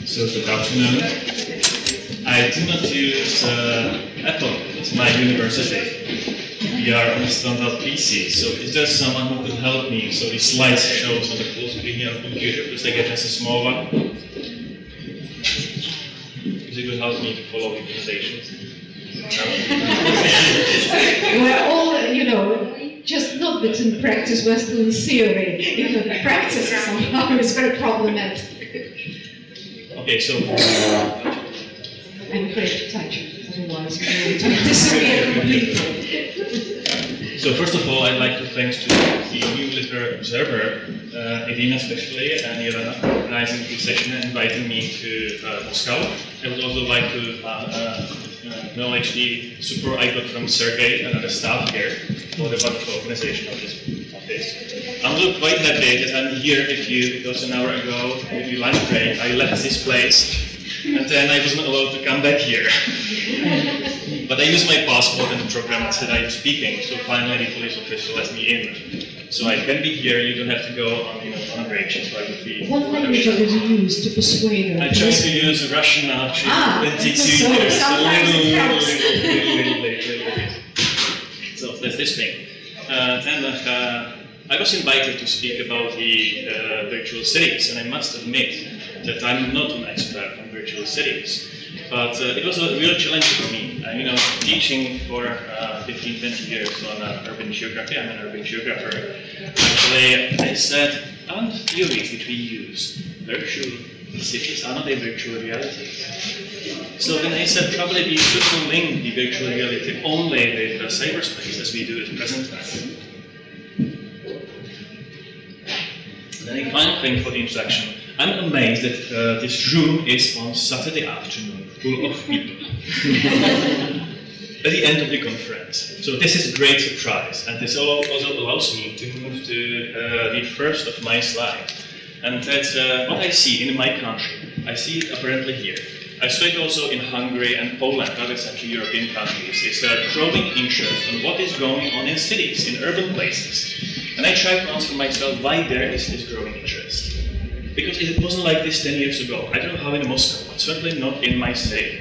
So good afternoon. I do not use Apple as my university. We are on a standard PC, so is there someone who could help me so the slides shows on the full screen here on the computer, because I get just a small one? If you could help me to follow the presentations. We're all, just not that in practice, we're still in theory. Even the practice somehow is very problematic. Okay, so I'm afraid to touch it, otherwise we're going to disappear completely. So first of all, I'd like to thank to the New Literary Observer, Edina especially, and Jelena for organizing this session and inviting me to Moscow. I would also like to acknowledge the support I got from Sergey and other staff here for the wonderful organization of this. I'm also quite happy that I'm here with you, because an hour ago, with the lunch break, I left this place, and then I wasn't allowed to come back here. But I used my passport and the program said I'm speaking, so finally the police officer let me in. So I can be here, you don't have to go on a break. So I would be. What language did you use to persuade her? I tried to use Russian actually, 22 years, a little bit. So that's this thing. Then I was invited to speak about the virtual cities, and I must admit that I'm not an expert on virtual cities. But it was a real challenge for me. Teaching for 15-20 years on urban geography, I'm an urban geographer. Actually, I said, aren't theories which we use virtual cities, are not they virtual realities? So then I said, probably we shouldn't link the virtual reality only with cyberspace as we do at present time. Then a final thing for the introduction. I'm amazed that this room is on Saturday afternoon, full of people. At the end of the conference. So this is a great surprise, and this also allows me to move to the first of my slides. And that's what I see in my country. I see it apparently here. I saw it also in Hungary and Poland, other Central European countries. It's a growing interest on what is going on in cities, in urban places. And I try to answer myself why there is this growing interest. Because it wasn't like this 10 years ago. I don't know how in Moscow, but certainly not in my city.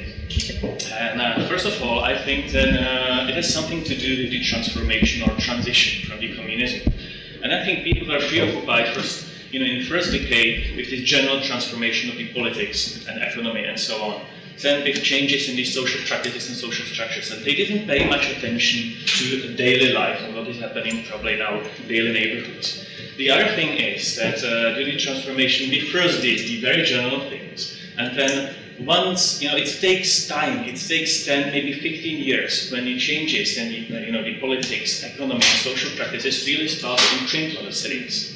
And first of all, I think that it has something to do with the transformation or transition from the communism. And I think people are preoccupied first, in the first decade with this general transformation of the politics and economy and so on. Then with changes in the social practices and social structures, and they didn't pay much attention to daily life and what is happening probably now in daily neighborhoods. The other thing is that during the transformation, we first did the very general things, and then once, it takes time, it takes 10, maybe 15 years when the changes and the politics, economy, and social practices really start to imprint on the cities.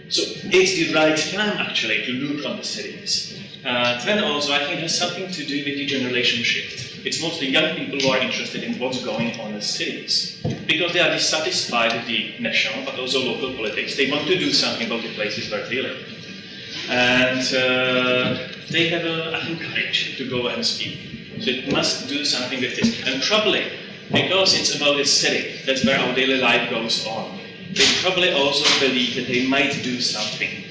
So it's the right time actually to look on the cities. Then also, I think it has something to do with the generation shift. It's mostly young people who are interested in what's going on in the cities, because they are dissatisfied with the national, but also local politics. They want to do something about the places where they live. And they have, I think, courage to go and speak. So it must do something with this. And probably, because it's about the city, that's where our daily life goes on, they probably also believe that they might do something,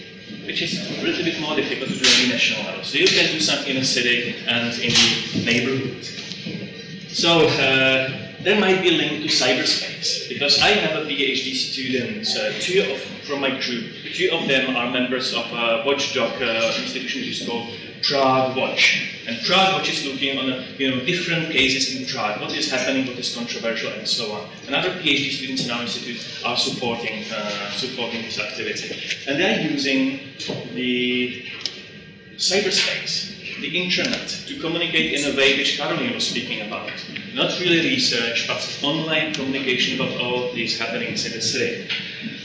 which is a little bit more difficult to do at the national level. So you can do something in a city and in the neighborhood. So there might be a link to cyberspace, because I have a PhD students, from my group. Two of them are members of a watchdog institution which is called Prague Watch. And Prague Watch is looking on different cases in Prague, what is happening, what is controversial, and so on. And other PhD students in our institute are supporting this activity. And they are using the cyberspace, the internet, to communicate in a way which Caroline was speaking about. Not really research, but online communication about all these happenings in the city.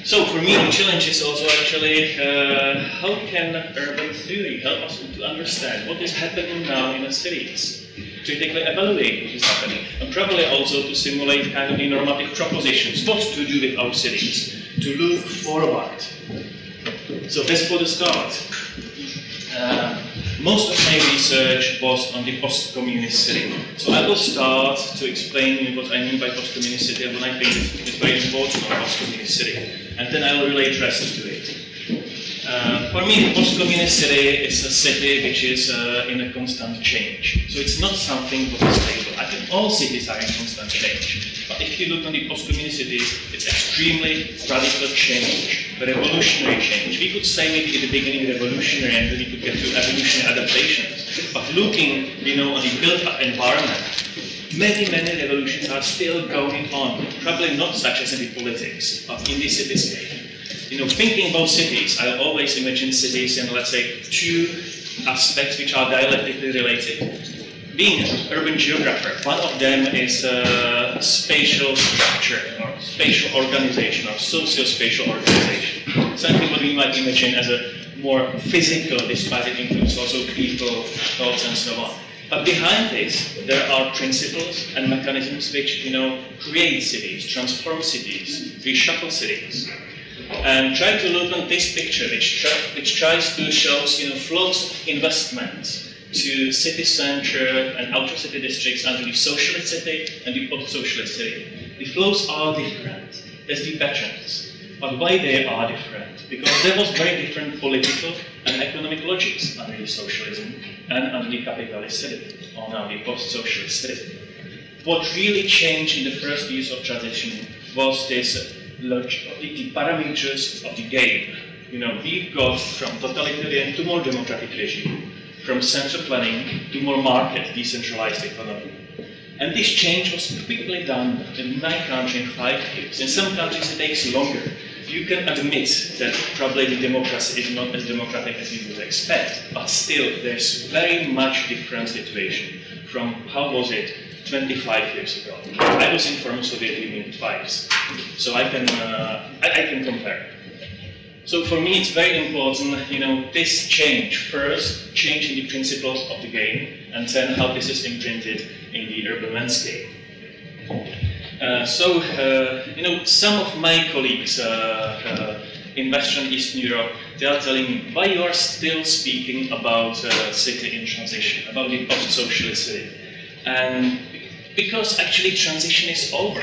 So for me, the challenge is also actually how can urban theory help us to understand what is happening now in the cities, to critically evaluate what is happening, and probably also to simulate kind of the normative propositions, what to do with our cities, to look forward. So that's for the start. Most of my research was on the post-communist city. So I will start to explain what I mean by post-communist city and what I think is very important on post-communist city. And then I will relate rest to it. For me, post-communist city is a city which is in a constant change. So it's not something that is stable. I think all cities are in constant change. But if you look on the post-communist cities, it's extremely radical change, revolutionary change. We could say maybe at the beginning revolutionary and then we could get to evolutionary adaptations. But looking, on the built-up environment, many revolutions are still going on. Probably not such as in the politics, but in the cityscape. Thinking about cities, I always imagine cities in, let's say, two aspects which are dialectically related. Being an urban geographer, one of them is spatial structure, or spatial organization, or socio-spatial organization. Something what we might imagine as a more physical, despite it includes also people, thoughts, and so on. But behind this, there are principles and mechanisms which, create cities, transform cities, reshuffle cities. And try to look on this picture, which tries to show, flows of investment to city center and outer city districts under the socialist city and the post-socialist city. The flows are different. There's the patterns. But why they are different? Because there was very different political and economic logics under the socialism and under the capitalist city, or now the post-socialist city. What really changed in the first years of transition was this logic, the parameters of the game. We got from totalitarian to more democratic regime, from central planning to more market, decentralized economy. And this change was quickly done in my country in 5 years. In some countries it takes longer. You can admit that probably the democracy is not as democratic as you would expect, but still there's very much different situation from how was it 25 years ago. I was in former Soviet Union twice, so I can compare. So for me it's very important, this change, first, change in the principles of the game, and then how this is imprinted in the urban landscape. Some of my colleagues in Western Eastern Europe, they are telling me, why you are still speaking about city in transition, about the post-socialist city? And because actually transition is over.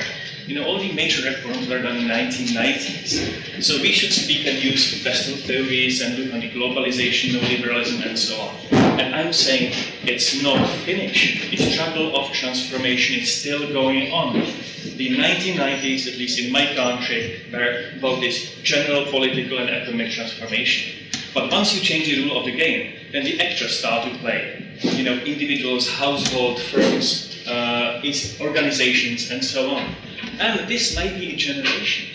All the major reforms were done in the 1990s. So we should speak and use Western theories and look on the globalization, neoliberalism, and so on. And I'm saying it's not finished. The struggle of transformation is still going on. The 1990s, at least in my country, were about this general political and economic transformation. But once you change the rule of the game, then the actors start to play. Individuals, household, firms, organizations, and so on. And this might be a generation,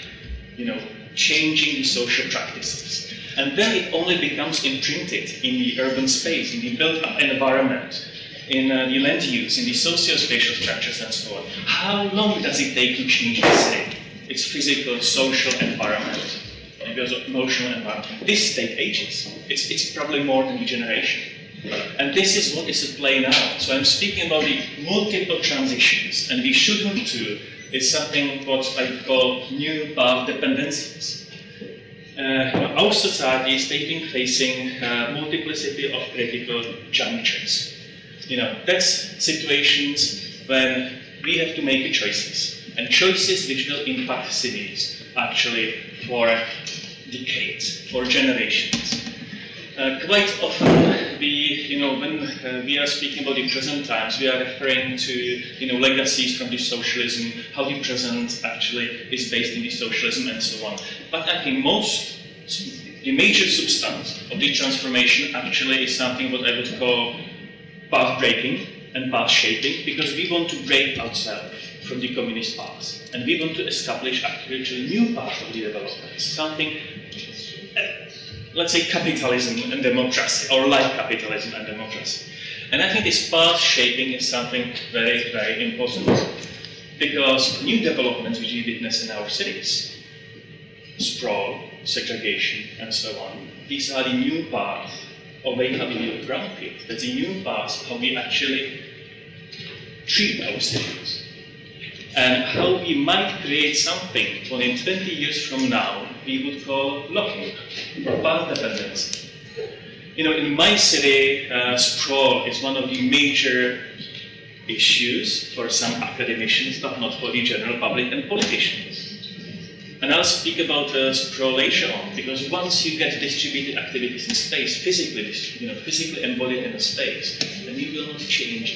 changing the social practices. And then it only becomes imprinted in the urban space, in the built-up environment, in the land use, in the socio-spatial structures, and so on. How long does it take to change the city? Its physical, social environment, because of emotional environment. This takes ages. It's probably more than a generation. And this is what is at play now. So I'm speaking about the multiple transitions, and we shouldn't do is something what I call new path dependencies. Our societies, they've been facing multiplicity of critical junctures. That's situations when we have to make choices, and choices which will impact cities actually for decades, for generations. Quite often, when we are speaking about the present times, we are referring to legacies from the socialism, how the present actually is based in the socialism, and so on. But I think the major substance of the transformation actually is something what I would call path breaking and path shaping, because we want to break ourselves from the communist path, and we want to establish actually a new path of the development, something. Let's say capitalism and democracy, or like capitalism and democracy. And I think this path shaping is something very, very important, because new developments which we witness in our cities, sprawl, segregation, and so on, these are the new paths of how we build brownfield. That's the new paths how we actually treat our cities. And how we might create something what in 20 years from now we would call locking or path dependency. In my city, sprawl is one of the major issues for some academicians, but not for the general public and politicians. And I'll speak about sprawl later on, because once you get distributed activities in space, physically embodied in a space, then you will not change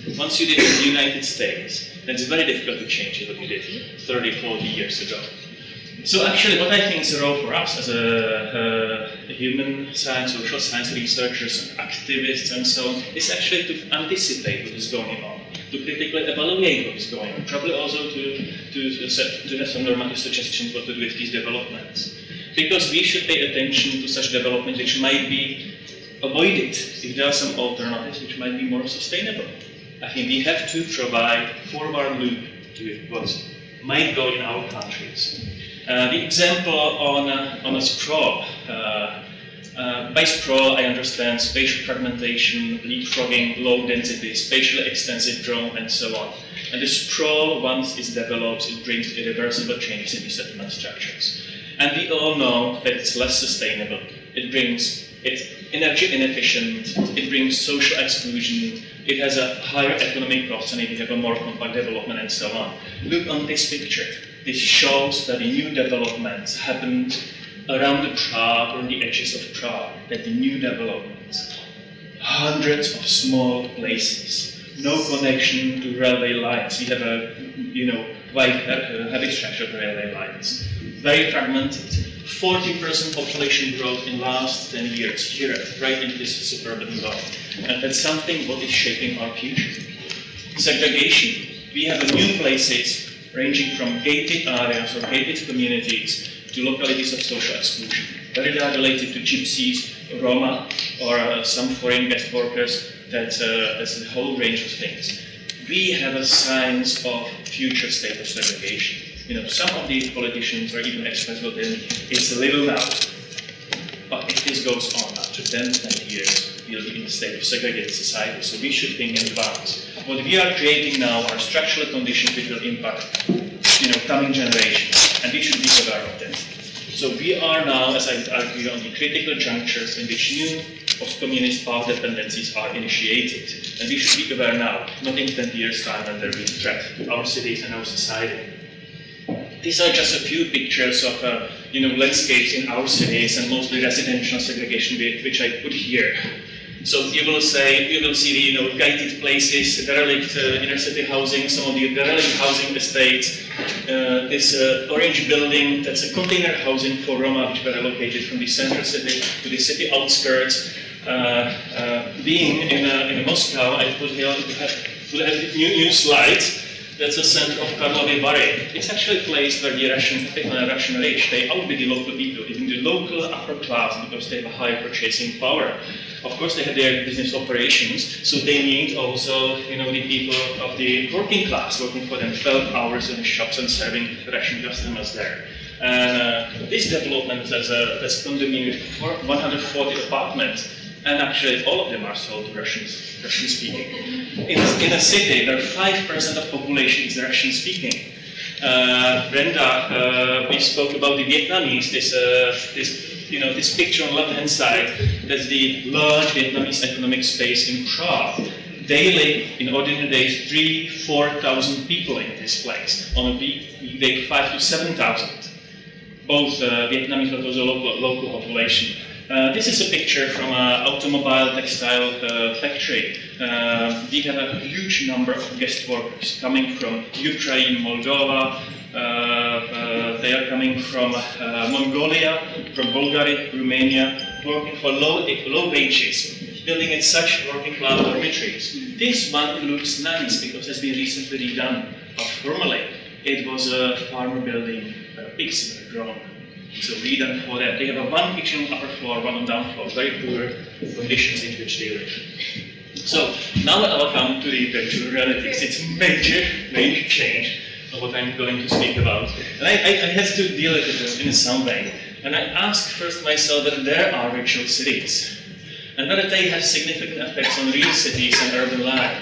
it. Once you did it in the United States, then it's very difficult to change it what you did 30, 40 years ago. So actually what I think is a role for us as a human science, social science researchers, activists and so on, is actually to anticipate what is going on, to critically evaluate what is going on, probably also to have some normative suggestions what to do with these developments. Because we should pay attention to such developments which might be avoided if there are some alternatives which might be more sustainable. I think we have to provide forward loop to what might go in our countries. The example on a sprawl. By sprawl, I understand spatial fragmentation, leapfrogging, low density, spatially extensive drone, and so on. And the sprawl, once it's developed, it brings irreversible changes in the settlement structures. And we all know that it's less sustainable. It's energy inefficient, it brings social exclusion, it has a higher economic cost, and it have a more compact development, and so on. Look on this picture. This shows that the new developments happened around the Prague, or the edges of Prague, that the new developments. Hundreds of small places, no connection to railway lines. We have quite heavy structured railway lines. Very fragmented. 40% population growth in last 10 years here, right in this suburban zone. And that's something what is shaping our future. Segregation. We have new places ranging from gated areas or gated communities to localities of social exclusion. Whether they are related to gypsies, Roma, or some foreign guest workers, that's a whole range of things. We have a signs of future state of segregation. Some of these politicians or even experts will tell me it's a little now. But if this goes on after 10, 20 years, we'll be in a state of segregated society. So we should think in advance. What we are creating now are structural conditions which will impact coming generations, and we should be aware of them. So we are now, as I argue, on the critical junctures in which new post-communist path dependencies are initiated. And we should be aware now, not in 20 years' time when there will be a threat to our cities and our society. These are just a few pictures of landscapes in our cities, and mostly residential segregation which I put here. So you will see the gated places, derelict inner city housing, some of the derelict housing estates. This orange building, that's a container housing for Roma, which were relocated from the central city to the city outskirts. Being in Moscow, I put here a new slide. That's the center of Karlovy Vary. It's actually a place where the Russian people and Russian rich, they outbid the local people, even the local upper class, because they have a high purchasing power. Of course, they have their business operations, so they need also, the people of the working class working for them 12 hours in the shops and serving Russian customers there. And this development has condominium with 140 apartments. And actually, all of them are sold to Russian-speaking. In a city, where 5% of population is Russian-speaking. Brenda, we spoke about the Vietnamese. This picture on the left-hand side. That's the large Vietnamese economic space in Prague. Daily, in ordinary days, 3,000–4,000 people in this place. On a weekday, 5,000 to 7,000. Both Vietnamese, but also local population. This is a picture from an automobile textile factory. We have a huge number of guest workers coming from Ukraine, Moldova. They are coming from Mongolia, from Bulgaria, Romania, working for low wages, building in such working class dormitories. This one looks nice because it's been recently redone. But formerly, it was a farmer building where pigs were grown. So redone for that. They have a one kitchen on upper floor, one on down floor, very poor conditions in which they live. So now I'll come to the virtual realities. It's a major change of what I'm going to speak about. And I had to deal with it in some way. And I asked first myself whether there are virtual cities, and whether they have significant effects on real cities and urban life.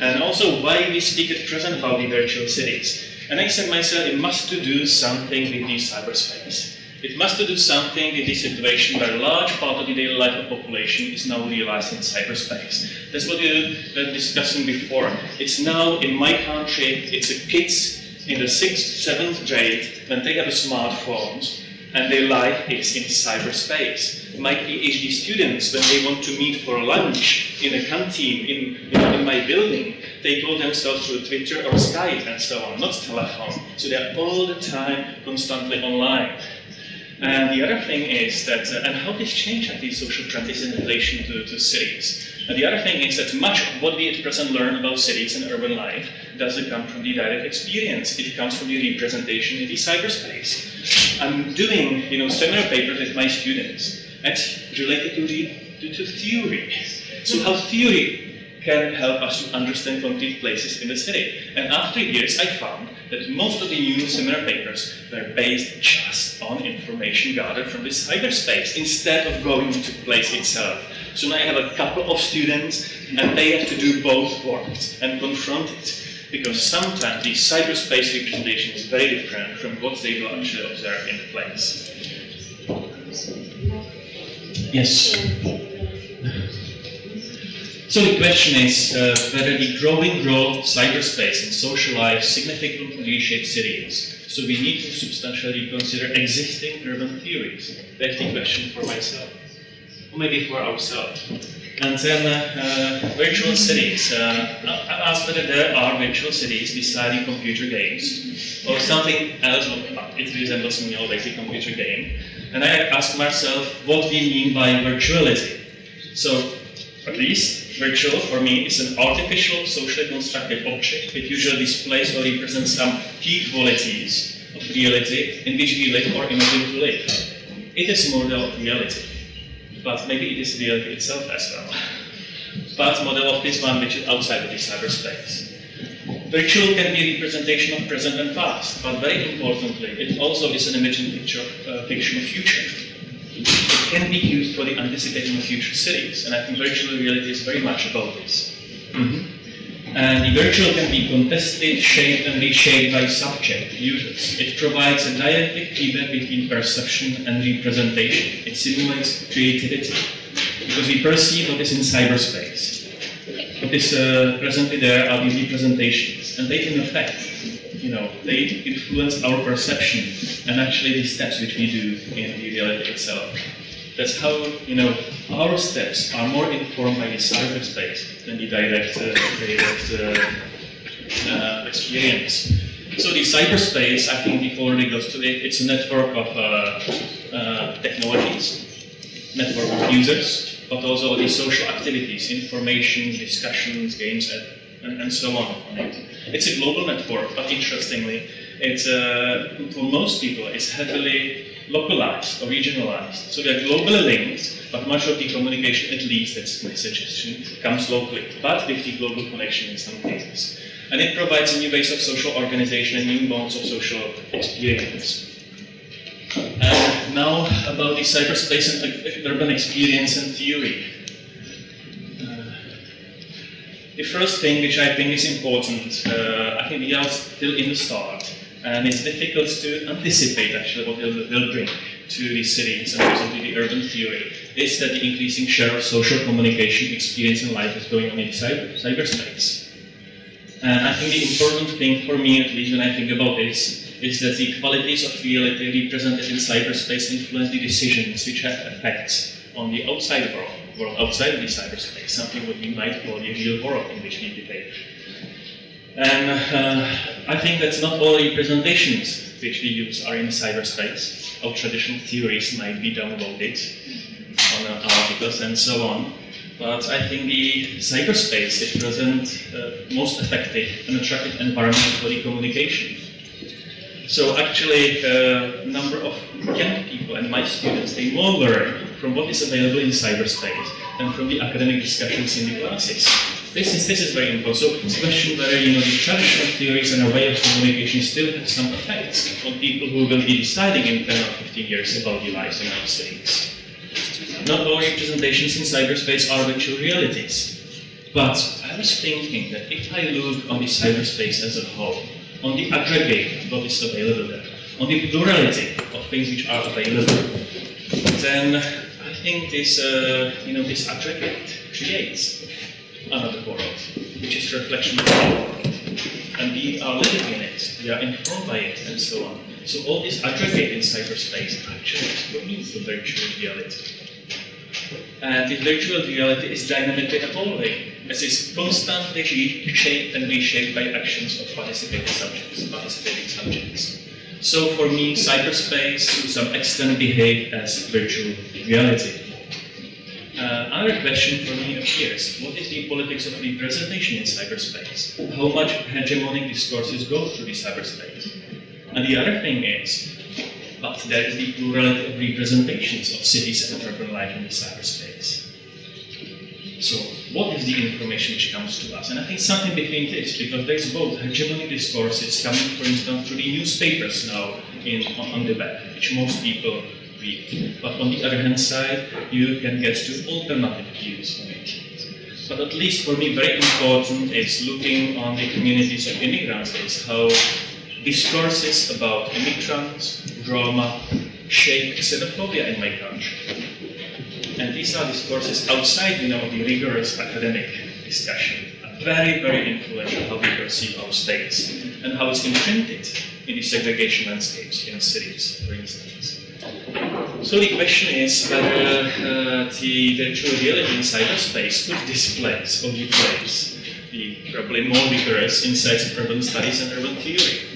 And also why we speak at present about the virtual cities. And I said myself, it must do something with the cyberspace. It must do something with the situation where a large part of the daily life of the population is now realized in cyberspace. That's what we were discussing before. It's now, in my country, it's a kids, in the 6th, 7th grade, when they have smartphones and their life is in cyberspace. My PhD students, when they want to meet for lunch in a canteen in my building, they call themselves through Twitter or Skype and so on, not telephone. So they're all the time constantly online. And the other thing is that, and how this changes these social practices in relation to cities. And the other thing is that much of what we at present learn about cities and urban life doesn't come from the direct experience. It comes from the representation in the cyberspace. I'm doing, seminar papers with my students. It's related to theory. So how theory can help us to understand concrete places in the city. And after years, I found that most of the new seminar papers were based just on information gathered from the cyberspace instead of going to the place itself. So now I have a couple of students and they have to do both works and confront it. Because sometimes the cyberspace representation is very different from what they will actually observe in the place. Yes? So the question is whether the growing role of cyberspace in social life significantly reshapes cities. So we need to substantially reconsider existing urban theories. That's the question for myself, or maybe for ourselves. And then virtual cities. I asked whether there are virtual cities besides computer games, or something else. It resembles me always a computer game. And I asked myself what we mean by virtuality. So at least virtual for me is an artificial, socially constructed object that usually displays or represents some key qualities of reality in which we live or imagine to live. It is a model of reality, but maybe it is reality itself as well. But model of this one which is outside of the cyberspace. Virtual can be a representation of present and past, but very importantly, it also is an imagined picture of fictional future. It can be used for the anticipating of future cities, and I think virtual reality is very much about this. And the virtual can be contested, shaped and reshaped by subject users. It provides a dialectic feedback between perception and representation. It simulates creativity, because we perceive what is in cyberspace. What is presently there are these representations, and they can affect, they influence our perception and actually the steps which we do in the reality itself. That's how, our steps are more informed by the cyberspace than the direct experience. So the cyberspace, I think we've already got to it, it's a network of technologies, network of users, but also the social activities, information, discussions, games, and so on. It's a global network, but interestingly, it's for most people, it's heavily localized or regionalized. So they're globally linked, but much of the communication, at least that's my suggestion, comes locally, but with the global connection in some cases. And it provides a new base of social organization and new bonds of social experience. Now about the cyberspace and urban experience and theory. The first thing which I think is important, I think we are still in the start, and it's difficult to anticipate actually what they'll bring to the cities and also to the urban theory, is that the increasing share of social communication, experience and life is going on in cyberspace. And I think the important thing for me, at least when I think about this, is that the qualities of reality represented in cyberspace influence the decisions which have effects on the outside world outside of the cyberspace, something what we might call the real world in which we behave. And I think that's not all representations which we use are in cyberspace. Our traditional theories might be downloaded on articles and so on. But I think the cyberspace is present most effective and attractive environment for the communication. So actually, a number of young people and my students, they more learn from what is available in cyberspace than from the academic discussions in the classes. This is very important. So it's a question whether the traditional theories and our way of communication still have some effects on people who will be deciding in 10 or 15 years about the lives in our cities. Not all representations in cyberspace are virtual realities. But I was thinking that if I look on the cyberspace as a whole, on the aggregate of what is available there, on the plurality of things which are available, then I think this, this aggregate creates another world, which is a reflection of our world. and we are living in it, we are informed by it, and so on. So all this aggregate in cyberspace actually is the virtual reality. And this virtual reality is dynamically evolving, as it's constantly shaped and reshaped by actions of participating subjects. So for me, cyberspace to some extent behaves as virtual reality. Another question for me appears: what is the politics of representation in cyberspace? How much hegemonic discourses go through the cyberspace? And the other thing is, but there is the plurality of representations of cities and urban life in the cyberspace. So, what is the information which comes to us? And I think something between this, because there is both hegemonic discourses coming, for instance, through the newspapers now on the web, which most people read. But on the other hand side, you can get to alternative views on it. But at least for me, very important is looking on the communities of immigrants, is how discourses about immigrants, Roma, shape xenophobia in my country. And these are discourses outside, the rigorous academic discussion. Very, very influential how we perceive our states and how it's imprinted in the segregation landscapes in cities, for instance. So the question is whether the virtual reality in cyberspace could displace or replace the probably more rigorous insights of urban studies and urban theory.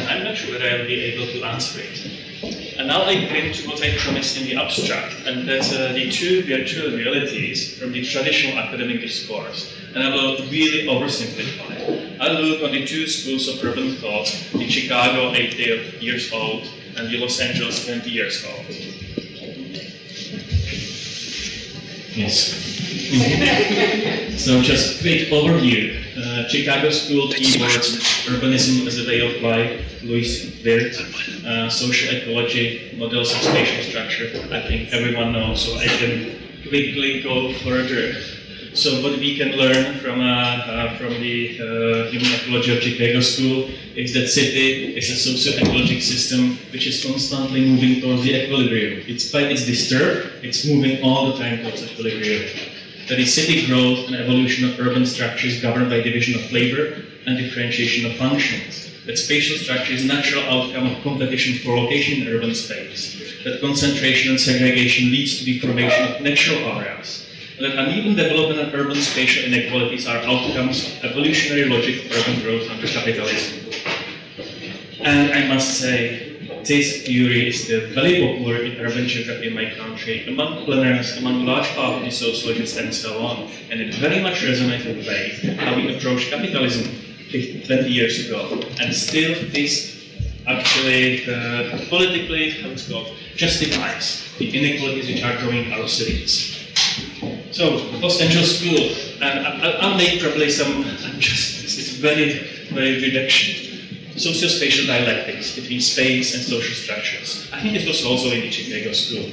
I'm not sure whether I will be able to answer it. And now I bring to what I promised in the abstract, and that's the two virtual realities from the traditional academic discourse. And I will really oversimplify. I'll look on the two schools of urban thought, the Chicago 80 years old and the Los Angeles 20 years old. Yes. So just quick overview. Chicago School keywords: urbanism as a way of life, Louis Wirth, social ecology, models of spatial structure. I think everyone knows, so I can quickly go further. So what we can learn from the human ecology of Chicago School is that city is a socio-ecologic system which is constantly moving towards the equilibrium. It's disturbed, it's moving all the time towards equilibrium. That is city growth and evolution of urban structures governed by division of labor and differentiation of functions. That spatial structure is natural outcome of competition for location in urban space. That concentration and segregation leads to the formation of natural areas. That uneven development and urban spatial inequalities are outcomes of evolutionary logic of urban growth under capitalism. And I must say, this theory is still very popular in urban geography in my country, among planners, among large part of the sociologists and so on. And it very much resonates with the way how we approached capitalism 20 years ago. And still this actually politically, how it's called, justifies the inequalities which are growing our cities. So, Los Angeles School, and I'll make probably some adjustments. It's very, very reduction. Socio-spatial dialectics between space and social structures. I think it was also in the Chicago School,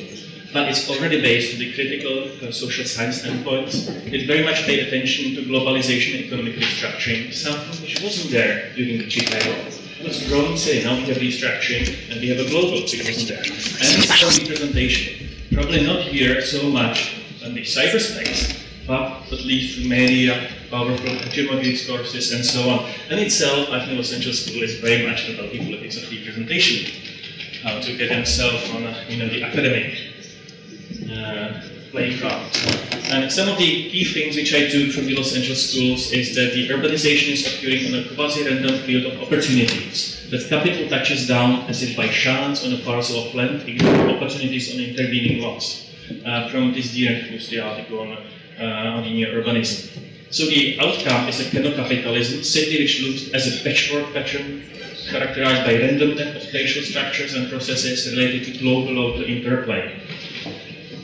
but it's already based on the critical social science standpoints. It very much paid attention to globalization and economic restructuring, something which wasn't there during the Chicago. It was growing city, now we have restructuring, and we have a global, which wasn't there. And it's for representation. Probably not here so much in the cyberspace, but at least through media, powerful hegemonic discourses, and so on. And itself, I think Los Angeles School is very much about the politics of representation, how to get themselves on the academic playground. And some of the key things which I took from the Los Angeles schools is that the urbanization is occurring on a quasi-random field of opportunities, that capital touches down as if by chance on a parcel of land, ignoring opportunities on intervening lots. From this the article on the neo-urbanism. So the outcome is a capitalism, city which looks as a patchwork pattern characterized by randomness of spatial structures and processes related to global interplay.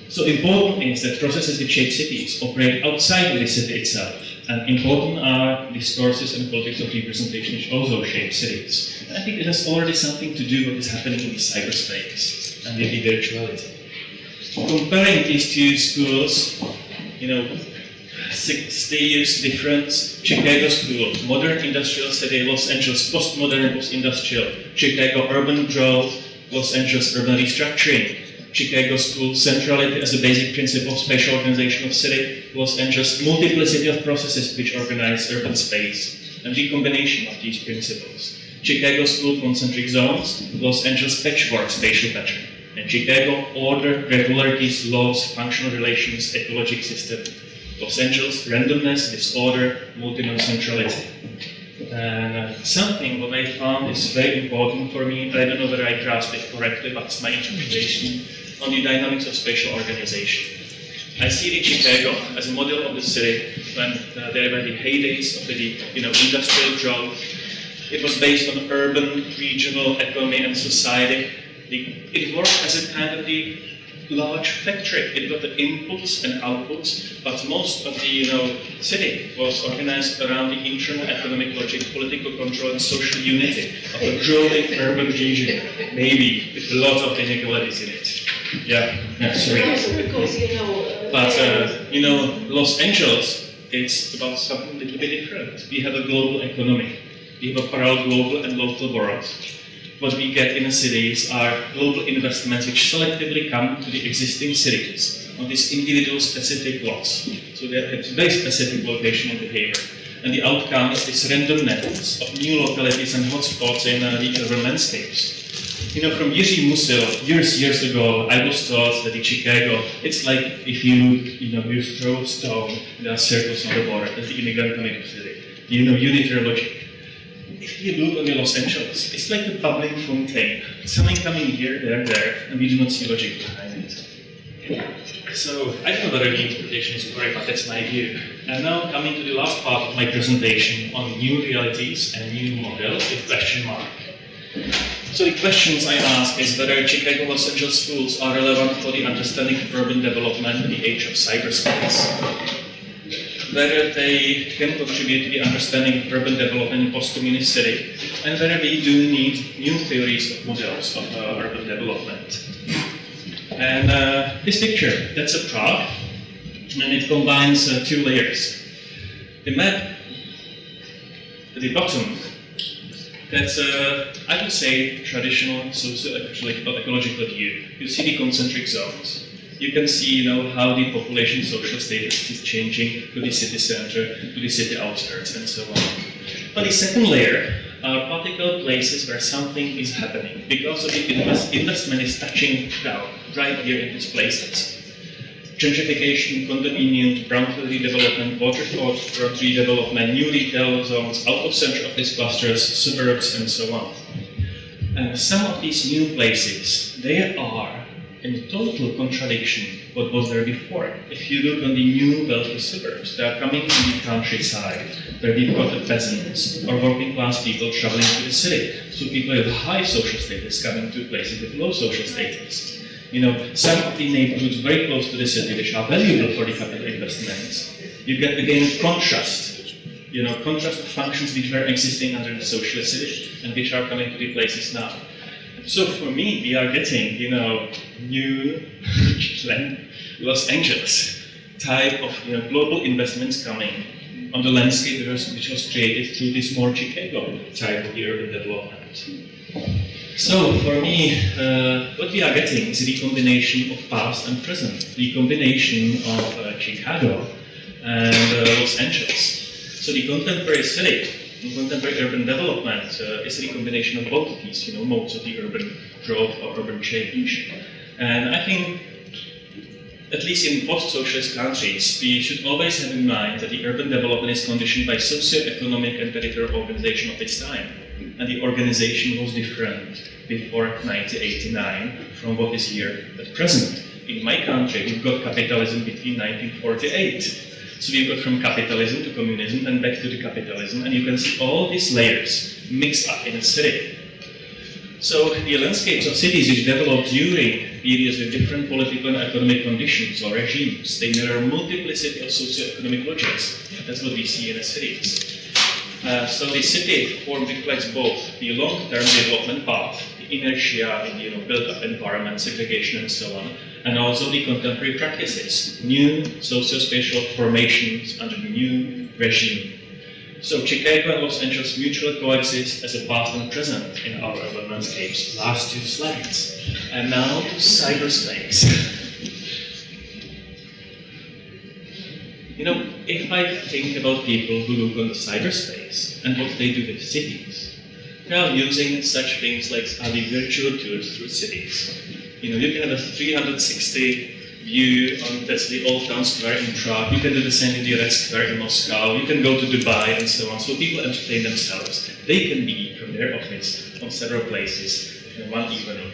So important is that processes which shape cities operate outside of the city itself, and important are discourses and politics of representation which also shape cities. And I think it has already something to do with what is happening in the cyberspace and with the virtuality. Comparing these two schools, 60 years difference: Chicago School, modern industrial city, Los Angeles, postmodern, post-industrial; Chicago urban growth, Los Angeles urban restructuring; Chicago School, centrality as a basic principle of spatial organization of city, Los Angeles, multiplicity of processes which organize urban space. and the combination of these principles. Chicago's full concentric zones, Los Angeles patchwork spatial pattern, and Chicago order, regularities, laws, functional relations, ecologic system. Los Angeles randomness, disorder, multi-non-centrality. And something what I found is very important for me, I don't know whether I grasped it correctly, but it's my interpretation on the dynamics of spatial organization. I see the Chicago as a model of the city when there were the heydays of the industrial growth. It was based on urban, regional economy and society. It worked as a kind of the large factory. It got the inputs and outputs, but most of the city was organized around the internal economic logic, political control, and social unity of a growing urban region, maybe with a lot of inequalities in it. Yeah, sorry. But Los Angeles, it's about something a little bit different. We have a global economy. We have a parallel global and local world. What we get in the cities are global investments which selectively come to the existing cities on these individual specific lots. So they have very specific location and behavior. And the outcome is this randomness of new localities and hotspots in the urban landscapes. From Jiří Musil, years ago, I was taught that in Chicago, it's like if you throw a stone, there are circles on the border. That's the immigrant coming to the city. Unitary logic. If you look on the Los Angeles, it's like a bubbling fontaine. Something coming here, there, and we do not see logic behind it. So, I don't know whether the interpretation is correct, but that's my view. And now coming to the last part of my presentation on new realities and new models with question mark. So the questions I ask is whether Chicago Los Angeles schools are relevant for the understanding of urban development in the age of cyberspace. Whether they can contribute to the understanding of urban development in post-communist city, and whether we do need new theories of models of urban development. And this picture, that's a Prague, and it combines two layers. The map at the bottom, that's I would say traditional socio-ecological view. You see the concentric zones. You can see how the population social status is changing to the city center, to the city outskirts, and so on. But the second layer are particular places where something is happening because of the investment is touching down right here in these places. Gentrification, condominium, brownfield redevelopment, waterfront redevelopment, new retail zones, out of center office clusters, suburbs, and so on. And some of these new places, they are in total contradiction what was there before. If you look on the new wealthy suburbs, they are coming from the countryside, where we've got the peasants or working class people traveling to the city. So people with high social status coming to places with low social status. Some of the neighborhoods very close to the city, which are valuable for the capital investments, you get again contrast. Contrast of functions which were existing under the socialist city and which are coming to the places now. So for me, we are getting, new Los Angeles type of global investments coming on the landscape which was created through this more Chicago type of urban development. So for me, what we are getting is the combination of past and present, the combination of Chicago and Los Angeles. So the contemporary city, contemporary urban development is the combination of both of these, modes of the urban growth or urban change. And I think, at least in post-socialist countries, we should always have in mind that the urban development is conditioned by socio-economic and territorial organization of its time. And the organization was different before 1989 from what is here at present. In my country, we've got capitalism between 1948. So we've got from capitalism to communism and back to the capitalism, and you can see all these layers mixed up in a city. So the landscapes of cities which developed during periods with different political and economic conditions or regimes, they mirror multiplicity of socio-economic logics. That's what we see in the cities. So the city form reflects both the long-term development path, the inertia in built-up environment, segregation, and so on, and also the contemporary practices, new socio-spatial formations under the new regime. So Chicago and Los Angeles mutually coexist as a past and present in our urban landscapes. Last two slides. And now to cyberspace. You know, if I think about people who look on the cyberspace and what they do with cities, they are using such things like having virtual tours through cities. You know, you can have a 360 view on, that's the old town square in Prague. You can do the same in the Red Square in Moscow. You can go to Dubai and so on. So people entertain themselves. They can be from their office on several places in one evening.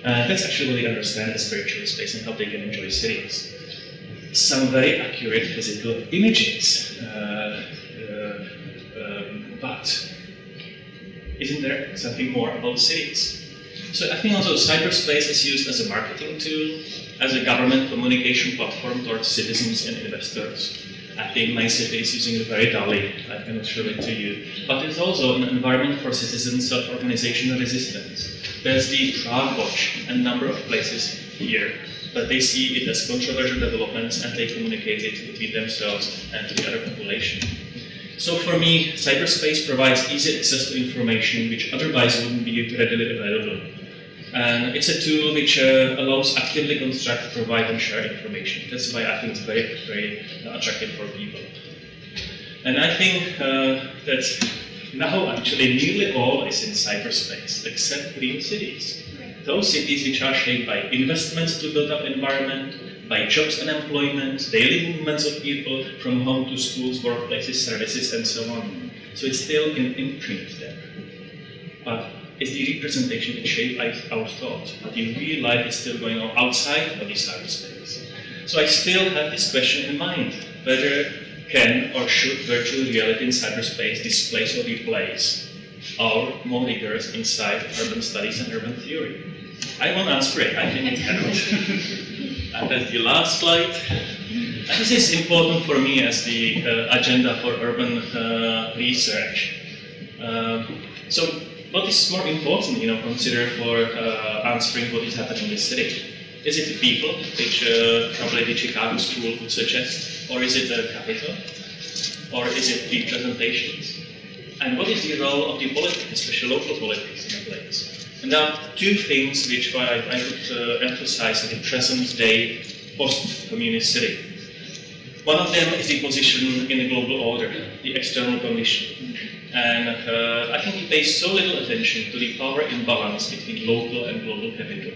That's actually what they understand as virtual space and how they can enjoy cities. Some very accurate physical images, but isn't there something more about cities? So I think also cyberspace is used as a marketing tool, as a government communication platform towards citizens and investors. I think my city is using it very dully, I cannot show it to you. But it's also an environment for citizens of organizational resistance. There's the Prague Watch and a number of places here, but they see it as controversial developments and they communicate it between themselves and to the other population. So for me, cyberspace provides easy access to information which otherwise wouldn't be readily available. And it's a tool which allows actively construct, provide and share information. That's why I think it's very, very attractive for people. And I think that now actually nearly all is in cyberspace, except green cities. Those cities which are shaped by investments to build up environment, by jobs and employment, daily movements of people from home to schools, workplaces, services, and so on. So it's still an imprint there. But it's the representation that shapes our thought. But in real life, it's still going on outside of the cyberspace. So I still have this question in mind, whether can or should virtual reality in cyberspace displace or replace our more rigorous insight, urban studies and urban theory? I won't answer it, I think it cannot. And that's the last slide. And this is important for me as the agenda for urban research. So what is more important, consider for answering what is happening in the city? Is it the people, which probably the Chicago school would suggest? Or is it the capital? Or is it the presentations? And what is the role of the politics, especially local politics in a place? And there are two things which I would emphasize in the present day post-communist city. One of them is the position in the global order, the external condition. And I think it pays so little attention to the power imbalance between local and global capital,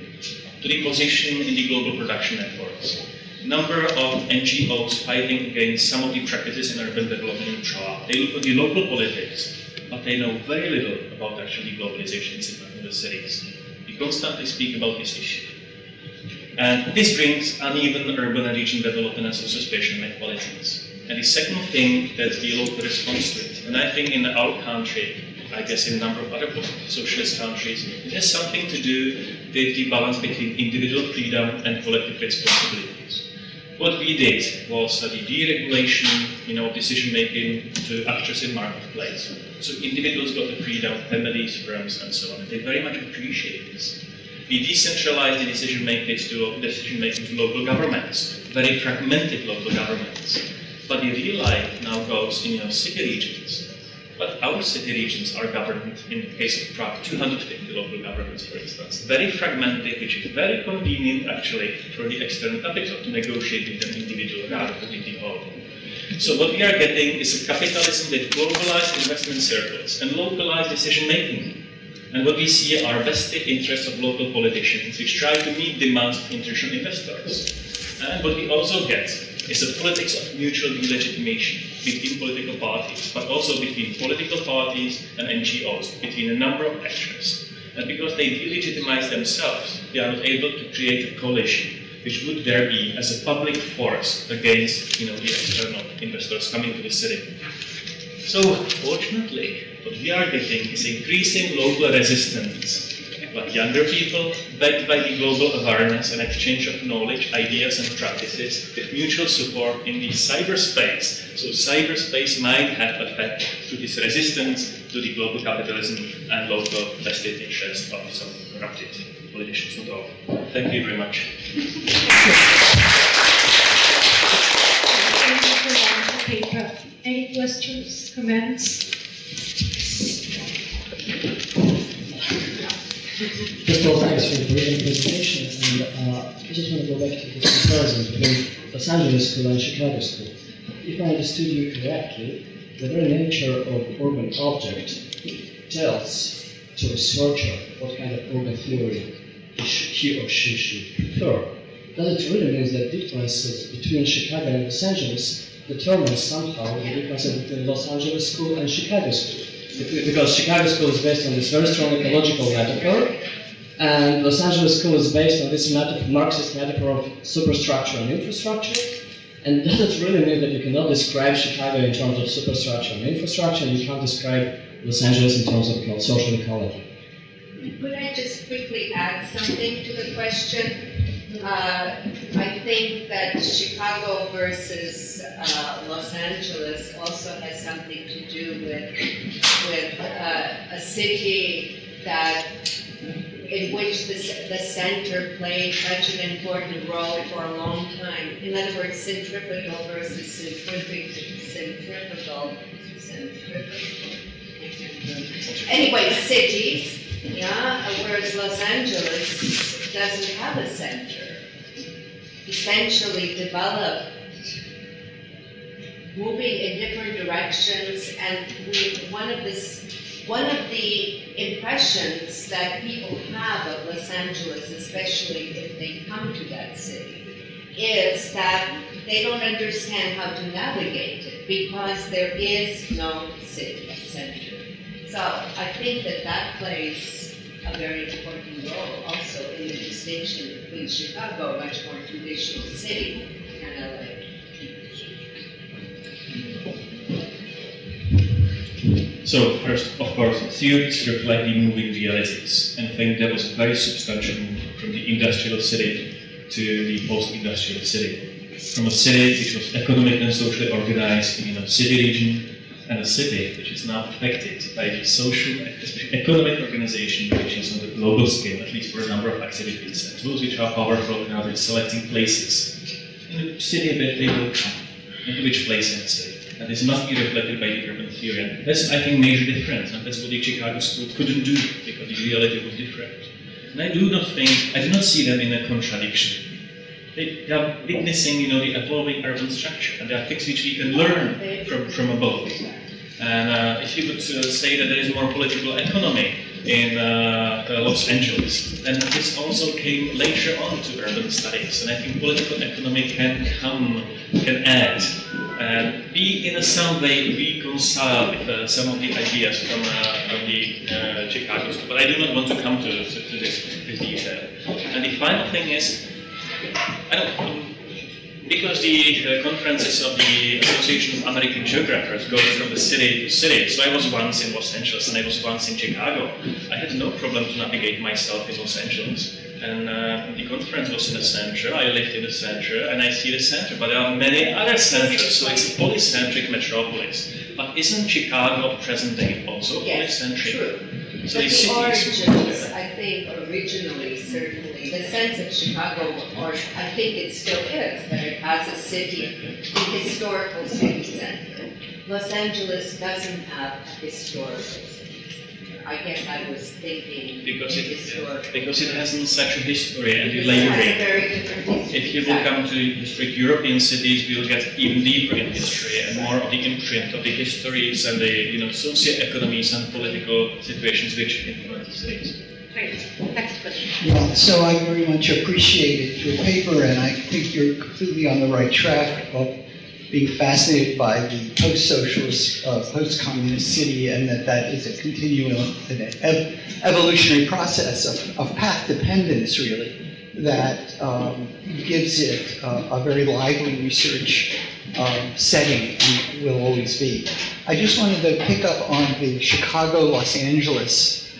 to the position in the global production networks. Number of NGOs fighting against some of the practices in urban development in Prague. They look at the local politics, but they know very little about actually globalization in the cities. We constantly speak about this issue. And this brings uneven urban and regional development and social spatial inequalities. And the second thing, that's the local response to it. And I think in our country, I guess in a number of other post-socialist countries, it has something to do with the balance between individual freedom and collective responsibilities. What we did was the deregulation, decision-making to actors in marketplace. So individuals got the freedom, families, firms, and so on. And they very much appreciate this. We decentralized the decision-making to local governments, very fragmented local governments. But the real life now goes in city regions. But our city regions are governed, in the case of Prague, 250 local governments, for instance. Very fragmented, which is very convenient, actually, for the external capital to negotiate with an individual rather than with the whole. So what we are getting is a capitalism with globalized investment circles and localized decision-making. And what we see are vested interests of local politicians, which try to meet demands of international investors. And what we also get is a politics of mutual delegitimation between political parties, but also between political parties and NGOs, between a number of actors. And because they delegitimize themselves, they are not able to create a coalition, which would there be as a public force against the external investors coming to the city. So, fortunately, what we are getting is increasing local resistance. But younger people, backed by the global awareness and exchange of knowledge, ideas and practices, with mutual support in the cyberspace. So cyberspace might have effect through this resistance to the global capitalism and local vested interests of some corrupted politicians. Not all. Thank you very much. Any questions, comments? First of all, thanks for the brilliant presentation. And I just want to go back to this comparison between Los Angeles School and Chicago School. if I understood you correctly, the very nature of urban object tells to a researcher what kind of urban theory he or she should prefer. Does it really mean that differences between Chicago and Los Angeles determine somehow the differences between Los Angeles school and Chicago school? Because Chicago school is based on this very strong ecological metaphor, and Los Angeles school is based on this Marxist metaphor of superstructure and infrastructure. And does it really mean that you cannot describe Chicago in terms of superstructure and infrastructure, and you can't describe Los Angeles in terms of social ecology? Could I just quickly add something to the question? I think that Chicago versus Los Angeles also has something to do with a city that in which the center played such an important role for a long time. In other words, centripetal versus centrifugal. Anyway, cities, yeah, whereas Los Angeles doesn't have a center. Essentially developed, moving in different directions, and one of the impressions that people have of Los Angeles, especially if they come to that city, is that they don't understand how to navigate it because there is no city center. So I think that plays a very important role also in the distinction between Chicago, a much more traditional city, and LA. So first, of course, theories reflect the moving realities, and I think there was a very substantial move from the industrial city to the post-industrial city. From a city which was economically and socially organized in a city region, and a city which is now affected by the social economic organization which is on the global scale, at least for a number of activities. And those which are powerful now are selecting places in the city that they will come, into which place in the city. And this must be reflected by the urban theory. And that's, I think, major difference, and that's what the Chicago school couldn't do, because the reality was different. And I do not see them in a contradiction. They are witnessing, the evolving urban structure, and there are things which we can learn from above. And if you could say that there is more political economy in Los Angeles, then this also came later on to urban studies, and I think political economy can add and be in some way reconcile with some of the ideas from the Chicago school. But I do not want to come to this detail. And the final thing is, because the conferences of the Association of American Geographers go from the city to city, so I was once in Los Angeles and I was once in Chicago. I had no problem to navigate myself in Los Angeles. And the conference was in the center, I lived in the center, and I see the center, but there are many other centers, so it's a polycentric metropolis. But isn't Chicago present day also polycentric? True. So but the origins, I think, originally, certainly, the sense of Chicago, or I think it still is, that it has a city, the historical city center. Los Angeles doesn't have a historical city. I guess I was thinking because it hasn't such a history and layering. If you will come to historic European cities, we'll get even deeper in history and more of the imprint of the histories and the socio-economies and political situations which influence the cities. Great. Next question. Yeah, so I very much appreciated your paper, and I think you're completely on the right track of being fascinated by the post-socialist, post-communist city, and that is a continuing evolutionary process of path dependence, really, that gives it a very lively research setting and will always be. I just wanted to pick up on the Chicago-Los Angeles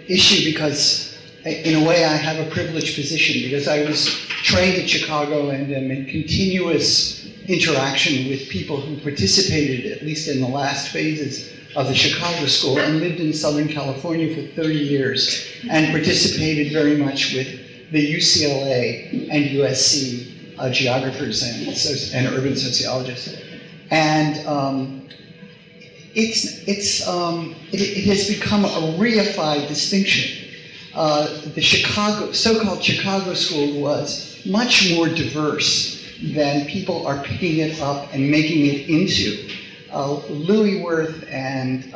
issue because, in a way, I have a privileged position because I was trained at Chicago and am in continuous interaction with people who participated, at least in the last phases of the Chicago School, and lived in Southern California for 30 years and participated very much with the UCLA and USC geographers and urban sociologists. And it has become a reified distinction. The so-called Chicago School was much more diverse than people are picking it up and making it into. Louis Wirth and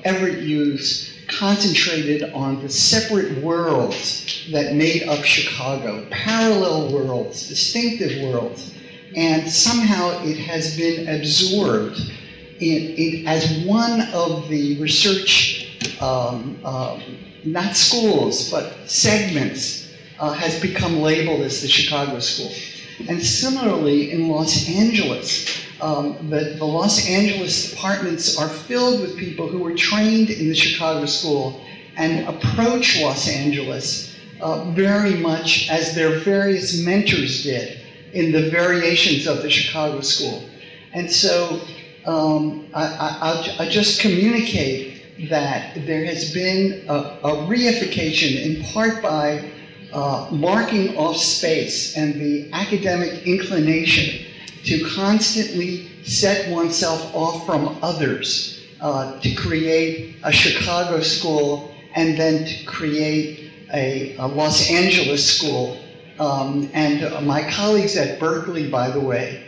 Everett Hughes concentrated on the separate worlds that made up Chicago, parallel worlds, distinctive worlds, and somehow it has been absorbed as one of the research, not schools, but segments, has become labeled as the Chicago School. And similarly, in Los Angeles, the Los Angeles departments are filled with people who were trained in the Chicago School and approach Los Angeles very much as their various mentors did in the variations of the Chicago School. And so I'll just communicate that there has been a reification, in part by marking off space and the academic inclination to constantly set oneself off from others, to create a Chicago school and then to create a Los Angeles school. And my colleagues at Berkeley, by the way,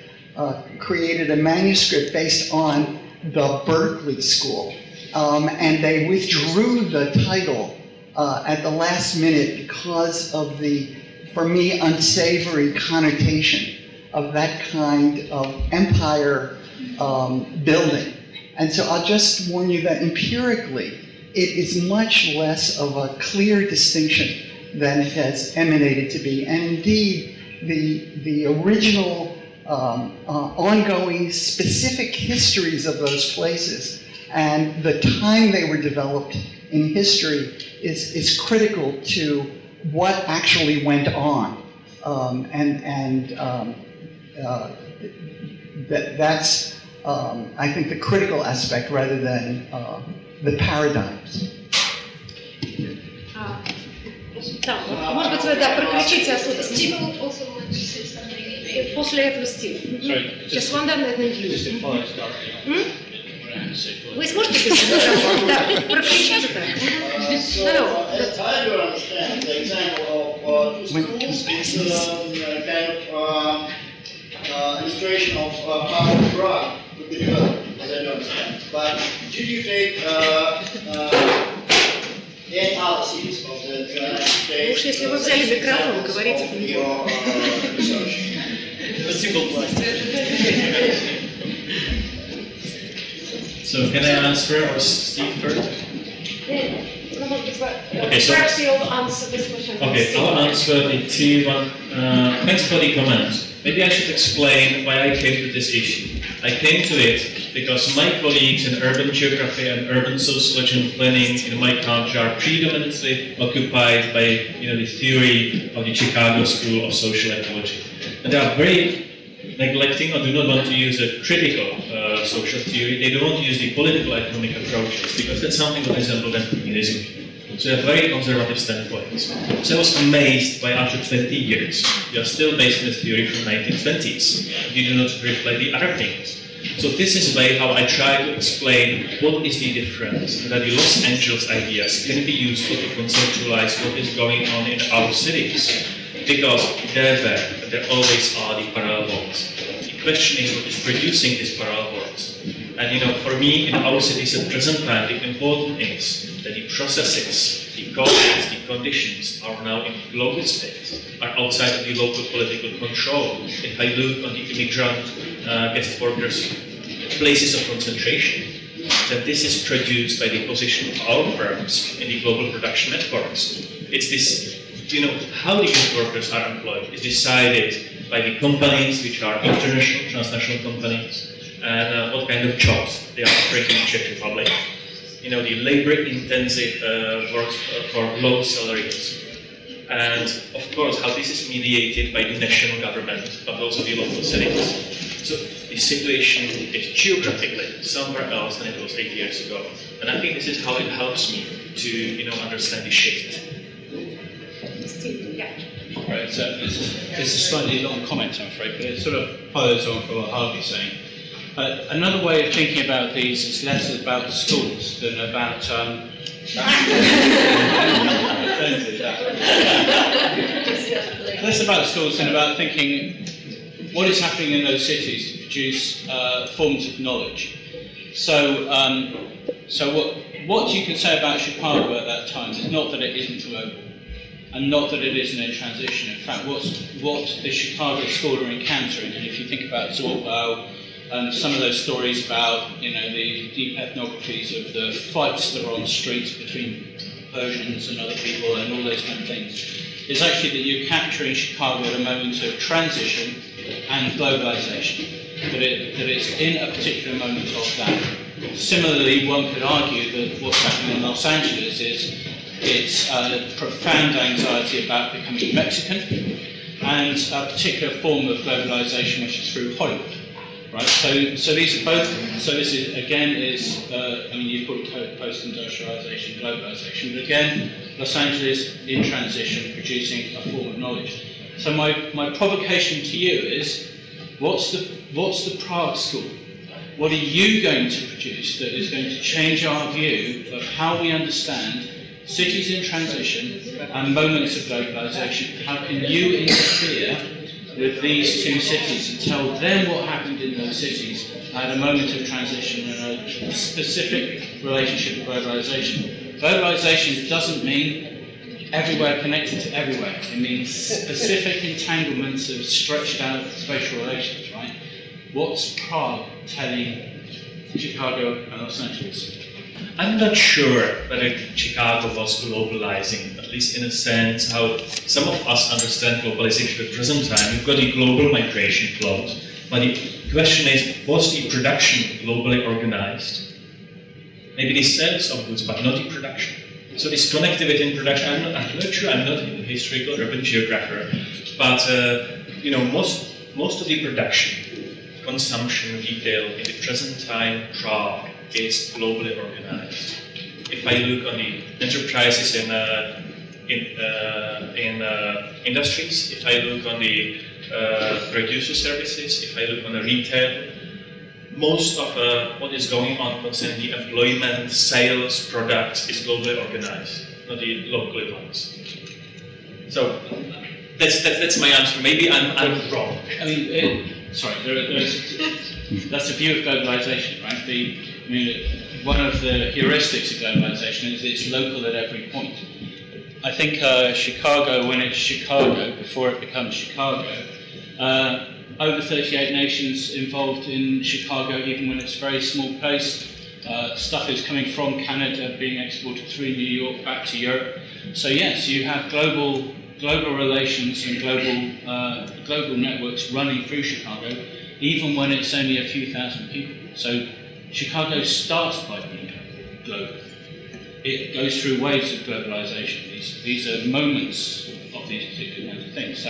created a manuscript based on the Berkeley School. And they withdrew the title at the last minute because of the, for me, unsavory connotation of that kind of empire building. And so I'll just warn you that empirically, it is much less of a clear distinction than it has emanated to be. And indeed, the original ongoing specific histories of those places and the time they were developed in history is critical to what actually went on. That's, I think, the critical aspect rather than the paradigms. Может быть, вы, да, проключите оттуда. Стив. После этого Стив. Just one down and then you. Вы сможете без микрофона? Да, проключите так. As I do understand, the example of two schools is kind of illustration of how Prague could be developed, as I do understand. But do you take any other cities of the United States? Уж если вы взяли микрофон, говорите в него. So can I answer or Steve first? Okay, so perhaps you'll answer this question. Okay, I'll answer the T1. Thanks for the comment. Maybe I should explain why I came to this issue. I came to it because my colleagues in urban geography and urban sociology and planning in my country are predominantly occupied by the theory of the Chicago School of Social Ecology. And they are very neglecting or do not want to use a critical social theory. They don't want to use the political economic approaches because that's something that resembles communism. So they have very conservative standpoints. So I was amazed by after 20 years, you are still based on the theory from 1920s. You do not reflect the other things. So this is the way how I try to explain what is the difference, that the Los Angeles ideas can be useful to conceptualize what is going on in our cities. Because there always are the parallel worlds. The question is what is producing these parallel worlds. And for me, in our cities at present time, the important is that the processes, the causes, the conditions are now in global space, are outside of the local political control. If I look on the immigrant guest workers, places of concentration, that this is produced by the position of our firms in the global production networks. It's this, how the guest workers are employed is decided by the companies, which are international, transnational companies, and what kind of jobs they are offering in the Czech Republic. The labor-intensive work for low salaries. And of course, how this is mediated by the national government, but also the local cities. So the situation is geographically somewhere else than it was 8 years ago. And I think this is how it helps me to understand the shift. Right, so it's a slightly long comment, I'm afraid, but it sort of follows on from what Harvey's saying. Another way of thinking about these is less about the schools than about less about the schools than about thinking what is happening in those cities to produce forms of knowledge. So, what you can say about Chicago at that time is not that it isn't global, and not that it isn't in transition. In fact, what the Chicago school are encountering, and if you think about Zorba and some of those stories about, you know, the deep ethnographies of the fights that are on the streets between Persians and other people and all those kind of things, is actually that you're capturing Chicago at a moment of transition and globalization, that it's in a particular moment of that. Similarly, one could argue that what's happening in Los Angeles is it's a profound anxiety about becoming Mexican and a particular form of globalization which is through Hollywood. Right, so these are both. So this is again is I mean, you call it post-industrialization, globalization, but again, Los Angeles in transition, producing a form of knowledge. So my provocation to you is, what's the Prague school? What are you going to produce that is going to change our view of how we understand cities in transition and moments of globalization? How can you interfere with these two cities and tell them what happened in those cities at a moment of transition and a specific relationship with globalization? Globalization doesn't mean everywhere connected to everywhere. It means specific entanglements of stretched out spatial relations, right? What's Prague telling Chicago and Los Angeles? I'm not sure whether Chicago was globalizing, at least in a sense how some of us understand globalization at the present time. You've got the global migration flows, but the question is, was the production globally organized? Maybe the sales of goods, but not the production. So this connectivity in production, I'm not sure, I'm not a historical urban geographer, but you know, most of the production, consumption, retail in the present time, Prague, is globally organized. If I look on the enterprises in industries, if I look on the producer services, if I look on the retail, most of what is going on concerning the employment, sales, products is globally organized, not the locally ones. So that's my answer. Maybe I'm wrong. I mean, that's a view of globalization, right? One of the heuristics of globalization is it's local at every point. I think Chicago, when it's Chicago, before it becomes Chicago, over 38 nations involved in Chicago, even when it's a very small place. Stuff is coming from Canada, being exported through New York back to Europe. So yes, you have global relations and global networks running through Chicago, even when it's only a few thousand people. So Chicago starts by being global. It goes through waves of globalization. These are moments of these particular kinds of things.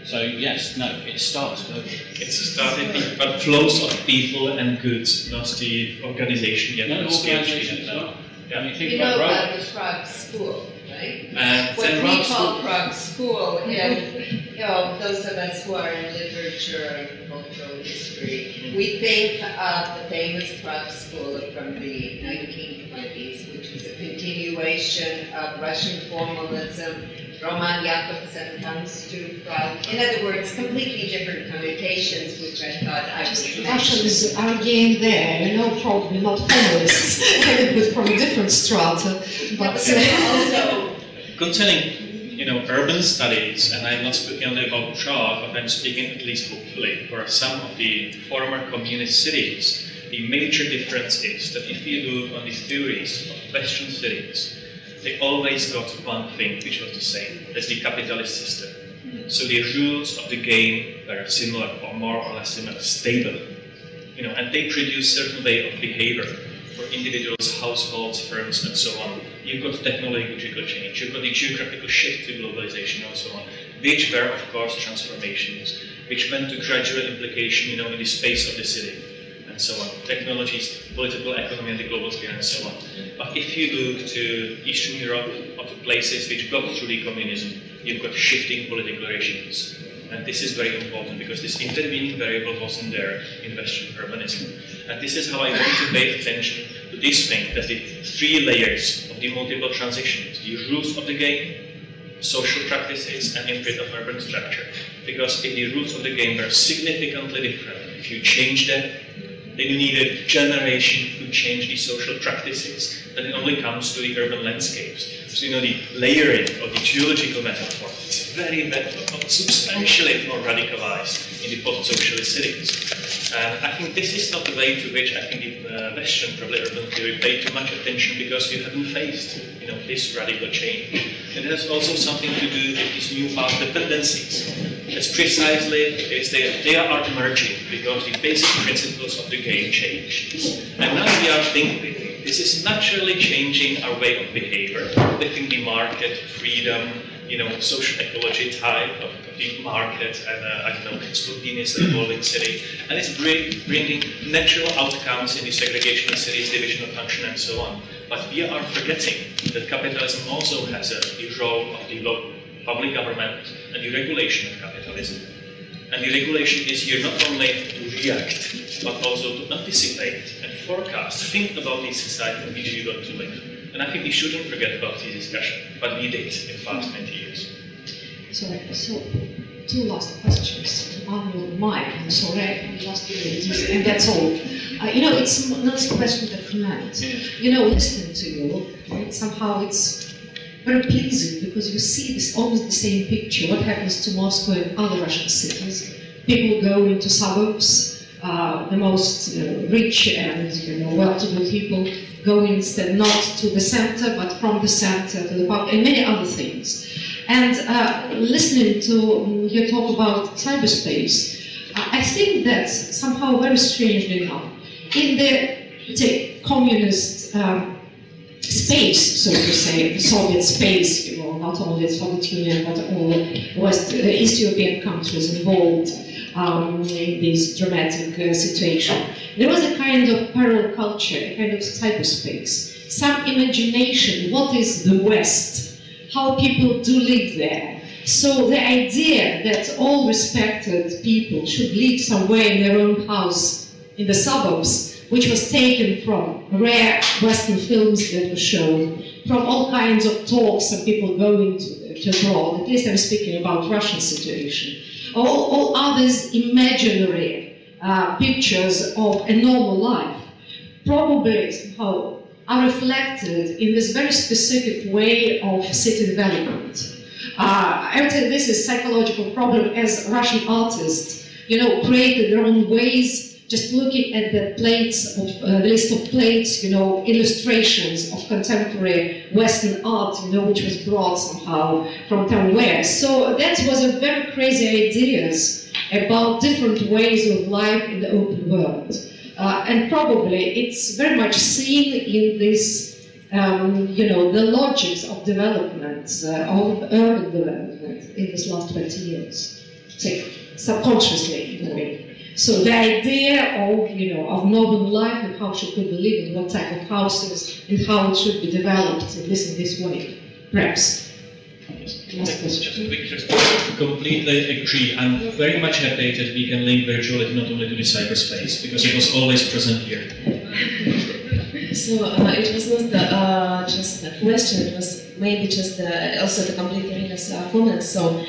So yes, no, it starts globally. It's starting, but flows of people and goods, not the organization yet. No, organization as well. Yeah. I mean, think You know about about the Prague school, right? What we call Prague school, and those of us who are in literature and cultural history, we think of the famous Prague school from the 1920s, which was a continuation of Russian formalism. Roman Jakobson comes to Prague. In other words, completely different connotations, which I thought I would Russians are again there, probably not formalists, but from a different strata. But also concerning, urban studies, and I'm not speaking only about Prague, but I'm speaking at least hopefully for some of the former communist cities. The major difference is that if you look on the theories of Western cities, they always got one thing which was the same. That's the capitalist system. So the rules of the game were similar, or more or less similar, stable. And they produce certain way of behavior for individuals, households, firms, and so on. You've got technological change, you've got the geographical shift to globalization, and so on, which were, of course, transformations, which went to gradual implication, in the space of the city. And so on, technologies, political economy, and the global sphere, and so on. But if you look to Eastern Europe, or to places which got through the communism, you've got shifting political regimes. And this is very important because this intervening variable wasn't there in Western urbanism. And this is how I want to pay attention to this thing, that the three layers of the multiple transitions, the rules of the game, social practices and imprint of urban structure. Because if the rules of the game were significantly different, if you change them, then you need a generation to change the social practices. Then it only comes to the urban landscapes. So you know the layering of the geological metaphor is very substantially more radicalized in the post-socialist cities. And I think this is not the way to which I think the Western, probably urban theory, paid too much attention because you haven't faced, you know, this radical change. It has also something to do with these new path dependencies. It's precisely is they are emerging because the basic principles of the game changed. And now we are thinking this is naturally changing our way of behavior within the market, freedom, you know, social ecology type of the market and, I don't know, spontaneous evolving city. And it's bringing natural outcomes in the segregation of cities, division of function, and so on. But we are forgetting that capitalism also has the role of the public government and the regulation of capitalism. And the regulation is here not only to react, but also to anticipate and forecast, think about the society in which we want to live. And I think we shouldn't forget about this discussion, but we did in the past 20 years. Sorry, so two last questions. One with Mike, I'm sorry, I lost you, and that's all. You know, it's not a question of comment. You know, listening to you, somehow it's very pleasing because you see this almost the same picture. What happens to Moscow and other Russian cities? People go into suburbs, the most rich and well-to-do people go instead not to the center, but from the center to the park, and many other things. And listening to you talk about cyberspace, I think that somehow very strangely enough, in the communist space, so to say, the Soviet space, you know, not only the Soviet Union, but all East European countries involved in this dramatic situation. There was a kind of parallel culture, a kind of cyberspace, some imagination, what is the West, how people do live there. So the idea that all respected people should live somewhere in their own house in the suburbs, which was taken from rare Western films that were shown, from all kinds of talks of people going to abroad. At least I'm speaking about Russian situation. All others imaginary pictures of a normal life probably somehow are reflected in this very specific way of city development. I would say this is a psychological problem as Russian artists, you know, created their own ways. Just looking at the plates of the list of plates, you know, illustrations of contemporary Western art, you know, which was brought somehow from town West. So that was a very crazy ideas about different ways of life in the open world, and probably it's very much seen in this, you know, the logics of development, of urban development in this last 20 years, say, subconsciously in a way. So the idea of, you know, of northern life and how should people live and what type of houses and how it should be developed in this way, perhaps. Last question. Just a quick response. Completely agree. I'm very much happy that we can link virtuality not only to the cyberspace, because it was always present here. So it was not just a question, it was maybe just also to complete Irina's comments. So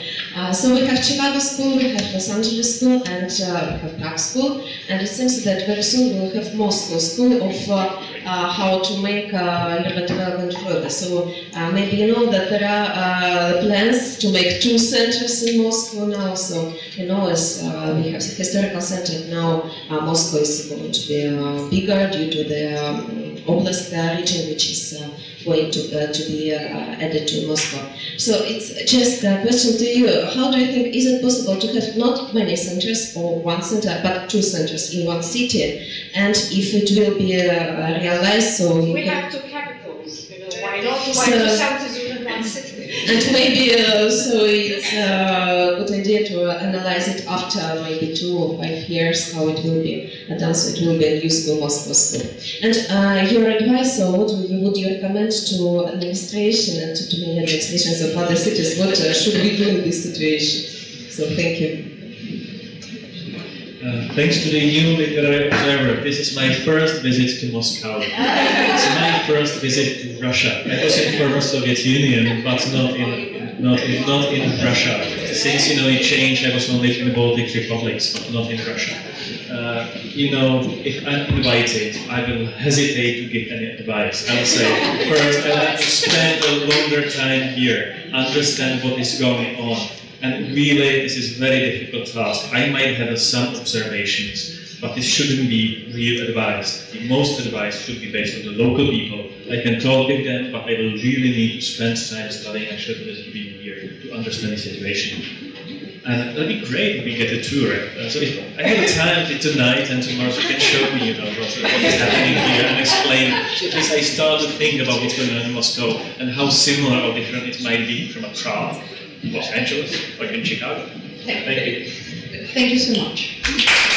we have Chicago School, we have Los Angeles School, and we have Prague School, and it seems that very soon we will have Moscow School of how to make urban development further. So maybe you know that there are plans to make 2 centers in Moscow now. So you know, as we have a historical center now, Moscow is going to be bigger due to the Oblast region, which is going to be added to Moscow. So it's just a question to you. How do you think, is it possible to have not many centers or 1 center, but 2 centers in 1 city? And if it will be realized, so we have 2 capitals, you know, why not? Why 2 centers in 1 city? And maybe so it's a good idea to analyze it after maybe 2 or 5 years, how it will be done, so it will be a useful Moscow school. And your advice, so what would you recommend to administration and to many administrations of other cities? What should we do in this situation? So thank you. Thanks to the new literary observer, this is my first visit to Moscow. It's my first visit to Russia. I was in former Soviet Union, but not in not in Russia. Since it changed, I was only in the Baltic republics, but not in Russia. If I'm invited, I will hesitate to give any advice. I will say, first, spend a longer time here, understand what is going on. And really, this is a very difficult task. I might have some observations, but this shouldn't be real advice. The most advice should be based on the local people. I can talk with them, but I will really need to spend time studying and shouldn't be here to understand the situation. And that'd be great if we get a tour. So if I have a time tonight and tomorrow, so you can show me, what is happening here and explain. Because I start to think about what's going on in Moscow and how similar or different it might be from a Prague, Los Angeles, or in Chicago. Thank you so much.